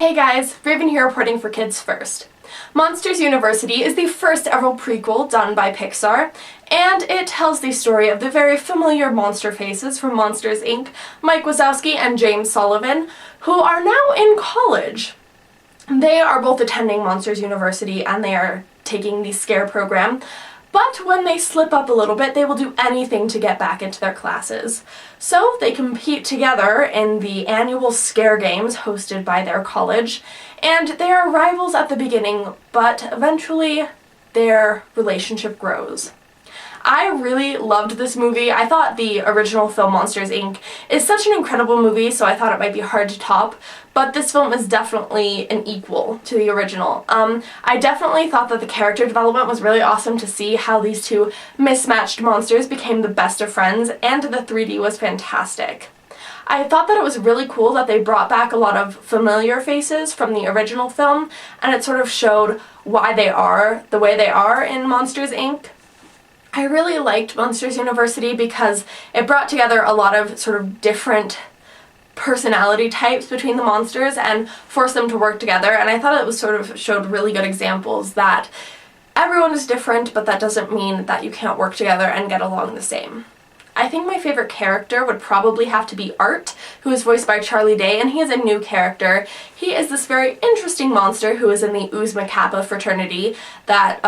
Hey guys, Raven here reporting for Kids First. Monsters University is the first ever prequel done by Pixar, and it tells the story of the very familiar monster faces from Monsters, Inc., Mike Wazowski and James Sullivan, who are now in college. They are both attending Monsters University and they are taking the SCARE program, but when they slip up a little bit, they will do anything to get back into their classes. So they compete together in the annual SCARE games hosted by their college, and they are rivals at the beginning, but eventually their relationship grows. I really loved this movie. I thought the original film Monsters, Inc. is such an incredible movie, so I thought it might be hard to top, but this film is definitely an equal to the original. I definitely thought that the character development was really awesome to see how these two mismatched monsters became the best of friends, and the 3D was fantastic. I thought that it was really cool that they brought back a lot of familiar faces from the original film, and it sort of showed why they are the way they are in Monsters, Inc. I really liked Monsters University because it brought together a lot of sort of different personality types between the monsters and forced them to work together, and I thought it was sort of showed really good examples that everyone is different, but that doesn't mean that you can't work together and get along the same. I think my favorite character would probably have to be Art, who is voiced by Charlie Day, and he is a new character. He is this very interesting monster who is in the Uzma Kappa fraternity that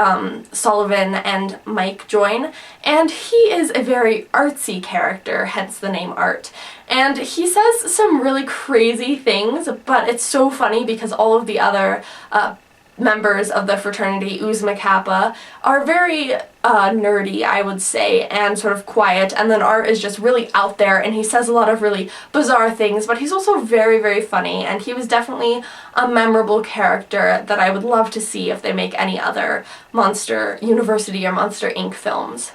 Sullivan and Mike join, and he is a very artsy character, hence the name Art. And he says some really crazy things, but it's so funny because all of the other members of the fraternity, Uzma Kappa, are very nerdy, I would say, and sort of quiet, and then Art is just really out there, and he says a lot of really bizarre things, but he's also very, very funny, and he was definitely a memorable character that I would love to see if they make any other Monster University or Monster, Inc. films.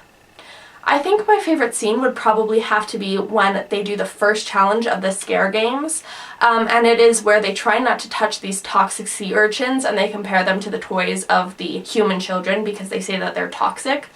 I think my favorite scene would probably have to be when they do the first challenge of the SCARE games, and it is where they try not to touch these toxic sea urchins and they compare them to the toys of the human children because they say that they're toxic.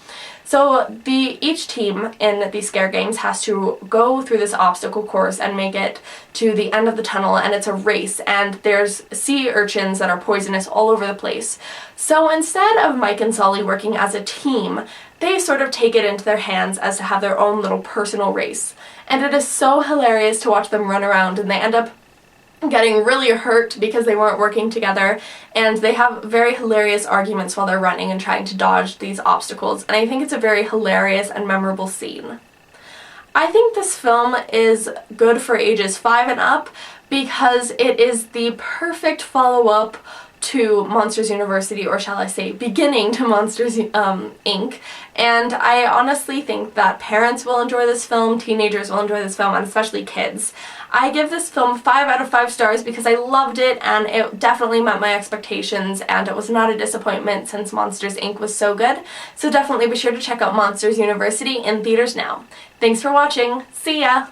So each team in the SCARE games has to go through this obstacle course and make it to the end of the tunnel, and it's a race, and there's sea urchins that are poisonous all over the place. So instead of Mike and Sully working as a team, they sort of take it into their hands as to have their own little personal race. And it is so hilarious to watch them run around, and they end up getting really hurt because they weren't working together, and they have very hilarious arguments while they're running and trying to dodge these obstacles, and I think it's a very hilarious and memorable scene. I think this film is good for ages 5 and up because it is the perfect follow-up to Monsters University, or shall I say beginning to Monsters Inc. And I honestly think that parents will enjoy this film, teenagers will enjoy this film, and especially kids. I give this film 5 out of 5 stars because I loved it and it definitely met my expectations, and it was not a disappointment since Monsters Inc. was so good. So definitely be sure to check out Monsters University in theaters now. Thanks for watching. See ya!